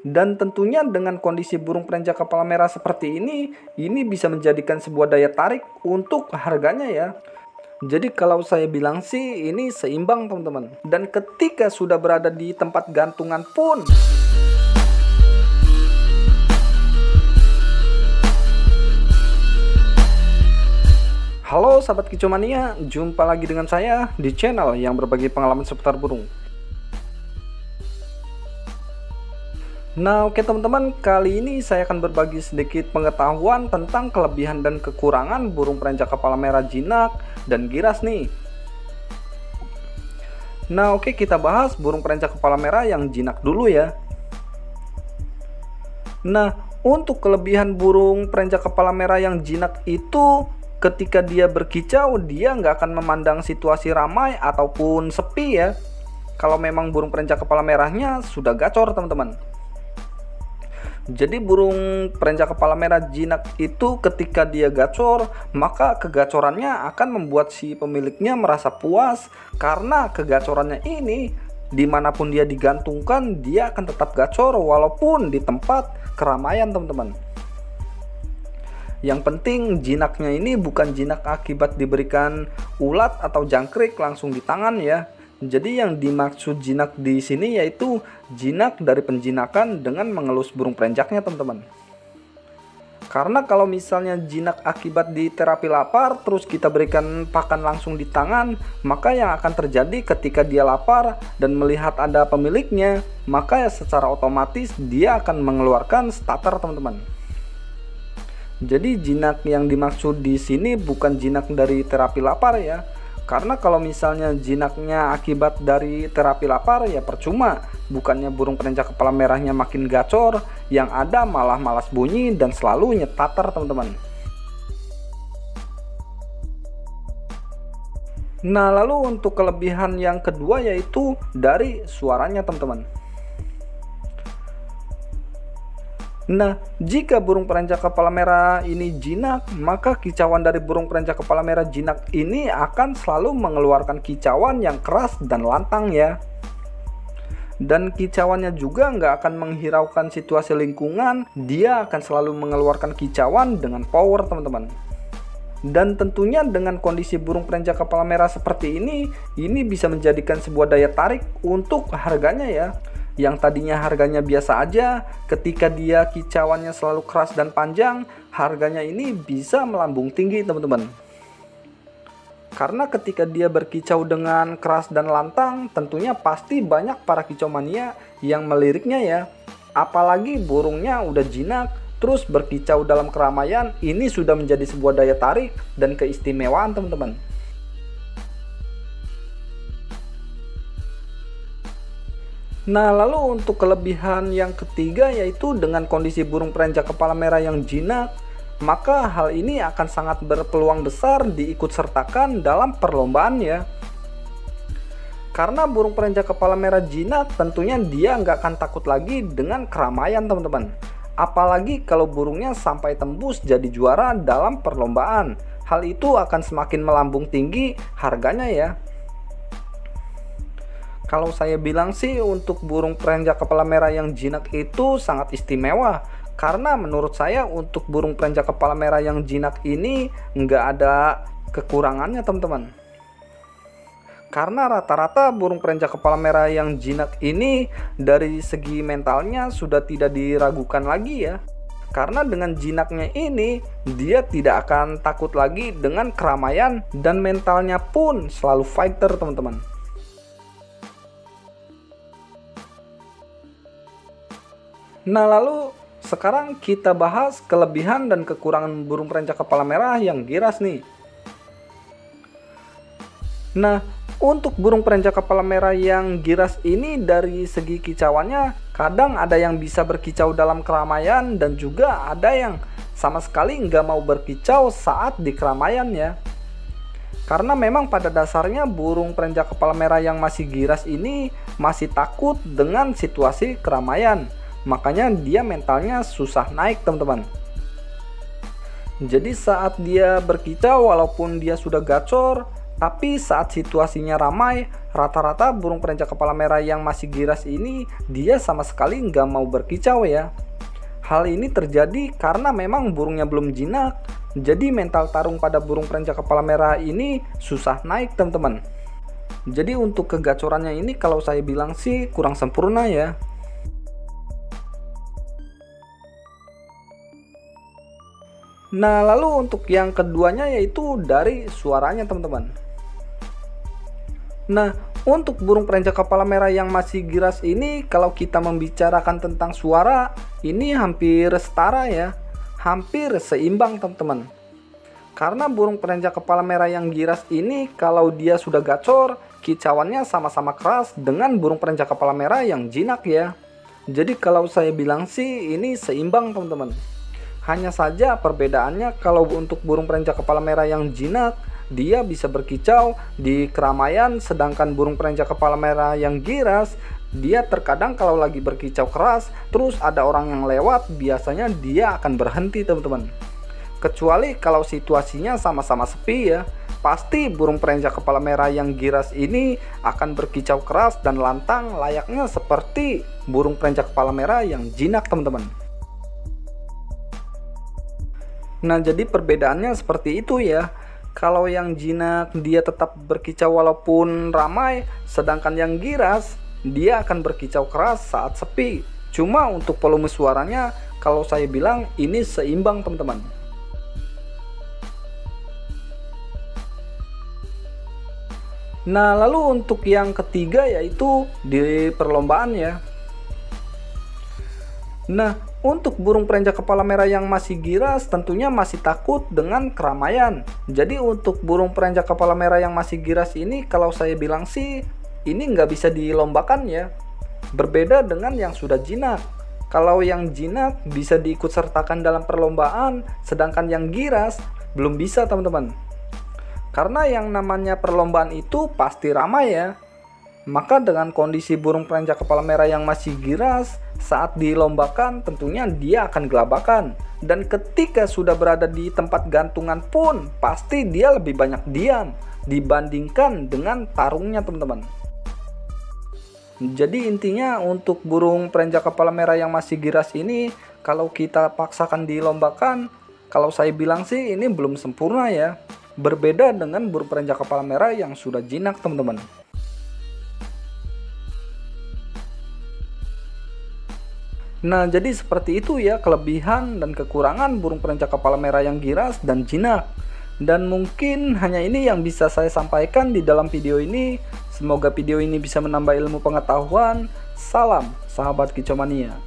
Dan tentunya dengan kondisi burung perenjak kepala merah seperti ini bisa menjadikan sebuah daya tarik untuk harganya ya. Jadi kalau saya bilang sih ini seimbang teman-teman. Dan ketika sudah berada di tempat gantungan pun halo sahabat kicau mania, jumpa lagi dengan saya di channel yang berbagi pengalaman seputar burung. Nah oke teman-teman, kali ini saya akan berbagi sedikit pengetahuan tentang kelebihan dan kekurangan burung perenjak kepala merah jinak dan giras nih. Nah oke, kita bahas burung perenjak kepala merah yang jinak dulu ya. Nah untuk kelebihan burung perenjak kepala merah yang jinak itu, ketika dia berkicau dia nggak akan memandang situasi ramai ataupun sepi ya, kalau memang burung perenjak kepala merahnya sudah gacor teman-teman. Jadi burung perenjak kepala merah jinak itu ketika dia gacor, maka kegacorannya akan membuat si pemiliknya merasa puas, karena kegacorannya ini dimanapun dia digantungkan dia akan tetap gacor walaupun di tempat keramaian teman-teman. Yang penting jinaknya ini bukan jinak akibat diberikan ulat atau jangkrik langsung di tangan ya. Jadi yang dimaksud jinak di sini yaitu jinak dari penjinakan dengan mengelus burung perenjaknya teman-teman. Karena kalau misalnya jinak akibat di terapi lapar terus kita berikan pakan langsung di tangan, maka yang akan terjadi ketika dia lapar dan melihat ada pemiliknya, maka ya secara otomatis dia akan mengeluarkan starter teman-teman. Jadi jinak yang dimaksud di sini bukan jinak dari terapi lapar ya. Karena kalau misalnya jinaknya akibat dari terapi lapar ya percuma, bukannya burung perenjak kepala merahnya makin gacor, yang ada malah malas bunyi dan selalu nyetater teman-teman. Nah lalu untuk kelebihan yang kedua yaitu dari suaranya teman-teman. Nah, jika burung perenjak kepala merah ini jinak, maka kicauan dari burung perenjak kepala merah jinak ini akan selalu mengeluarkan kicauan yang keras dan lantang ya. Dan kicauannya juga nggak akan menghiraukan situasi lingkungan, dia akan selalu mengeluarkan kicauan dengan power teman-teman. Dan tentunya dengan kondisi burung perenjak kepala merah seperti ini bisa menjadikan sebuah daya tarik untuk harganya ya. Yang tadinya harganya biasa aja, ketika dia kicauannya selalu keras dan panjang, harganya ini bisa melambung tinggi teman-teman. Karena ketika dia berkicau dengan keras dan lantang, tentunya pasti banyak para kicau mania yang meliriknya ya. Apalagi burungnya udah jinak, terus berkicau dalam keramaian, ini sudah menjadi sebuah daya tarik dan keistimewaan teman-teman. Nah lalu untuk kelebihan yang ketiga yaitu dengan kondisi burung perenjak kepala merah yang jinak, maka hal ini akan sangat berpeluang besar diikut sertakan dalam perlombaan ya. Karena burung perenjak kepala merah jinak tentunya dia nggak akan takut lagi dengan keramaian teman-teman. Apalagi kalau burungnya sampai tembus jadi juara dalam perlombaan, hal itu akan semakin melambung tinggi harganya ya. Kalau saya bilang sih untuk burung perenjak kepala merah yang jinak itu sangat istimewa. Karena menurut saya untuk burung perenjak kepala merah yang jinak ini nggak ada kekurangannya teman-teman. Karena rata-rata burung perenjak kepala merah yang jinak ini dari segi mentalnya sudah tidak diragukan lagi ya. Karena dengan jinaknya ini dia tidak akan takut lagi dengan keramaian dan mentalnya pun selalu fighter teman-teman. Nah lalu sekarang kita bahas kelebihan dan kekurangan burung perenjak kepala merah yang giras nih. Nah untuk burung perenjak kepala merah yang giras ini dari segi kicauannya kadang ada yang bisa berkicau dalam keramaian dan juga ada yang sama sekali nggak mau berkicau saat di keramaian ya. Karena memang pada dasarnya burung perenjak kepala merah yang masih giras ini masih takut dengan situasi keramaian. Makanya dia mentalnya susah naik teman-teman. Jadi saat dia berkicau walaupun dia sudah gacor, Tapi saat situasinya ramai, rata-rata burung perenjak kepala merah yang masih giras ini dia sama sekali nggak mau berkicau ya. Hal ini terjadi karena memang burungnya belum jinak. Jadi mental tarung pada burung perenjak kepala merah ini susah naik teman-teman. Jadi untuk kegacorannya ini kalau saya bilang sih kurang sempurna ya. Nah lalu untuk yang keduanya yaitu dari suaranya teman-teman. Nah untuk burung perenjak kepala merah yang masih giras ini, kalau kita membicarakan tentang suara, ini hampir setara ya, hampir seimbang teman-teman. Karena burung perenjak kepala merah yang giras ini kalau dia sudah gacor, kicauannya sama-sama keras dengan burung perenjak kepala merah yang jinak ya. Jadi kalau saya bilang sih ini seimbang teman-teman. Hanya saja perbedaannya kalau untuk burung perenjak kepala merah yang jinak, dia bisa berkicau di keramaian, sedangkan burung perenjak kepala merah yang giras, dia terkadang kalau lagi berkicau keras, terus ada orang yang lewat, biasanya dia akan berhenti teman-teman. Kecuali kalau situasinya sama-sama sepi ya, pasti burung perenjak kepala merah yang giras ini akan berkicau keras dan lantang layaknya seperti burung perenjak kepala merah yang jinak teman-teman. Nah jadi perbedaannya seperti itu ya. Kalau yang jinak dia tetap berkicau walaupun ramai, sedangkan yang giras dia akan berkicau keras saat sepi. Cuma untuk volume suaranya kalau saya bilang ini seimbang teman-teman. Nah lalu untuk yang ketiga yaitu di perlombaan ya. Nah untuk burung perenjak kepala merah yang masih giras tentunya masih takut dengan keramaian. Jadi untuk burung perenjak kepala merah yang masih giras ini kalau saya bilang sih ini nggak bisa dilombakan ya. Berbeda dengan yang sudah jinak. Kalau yang jinak bisa diikut sertakan dalam perlombaan, sedangkan yang giras belum bisa teman-teman. Karena yang namanya perlombaan itu pasti ramai ya. Maka dengan kondisi burung perenjak kepala merah yang masih giras, saat dilombakan tentunya dia akan gelabakan. Dan ketika sudah berada di tempat gantungan pun pasti dia lebih banyak diam dibandingkan dengan tarungnya teman-teman. Jadi intinya untuk burung perenjak kepala merah yang masih giras ini, kalau kita paksakan dilombakan, kalau saya bilang sih ini belum sempurna ya. Berbeda dengan burung perenjak kepala merah yang sudah jinak teman-teman. Nah jadi seperti itu ya kelebihan dan kekurangan burung perenjak kepala merah yang giras dan jinak. Dan mungkin hanya ini yang bisa saya sampaikan di dalam video ini. Semoga video ini bisa menambah ilmu pengetahuan. Salam sahabat kicau mania.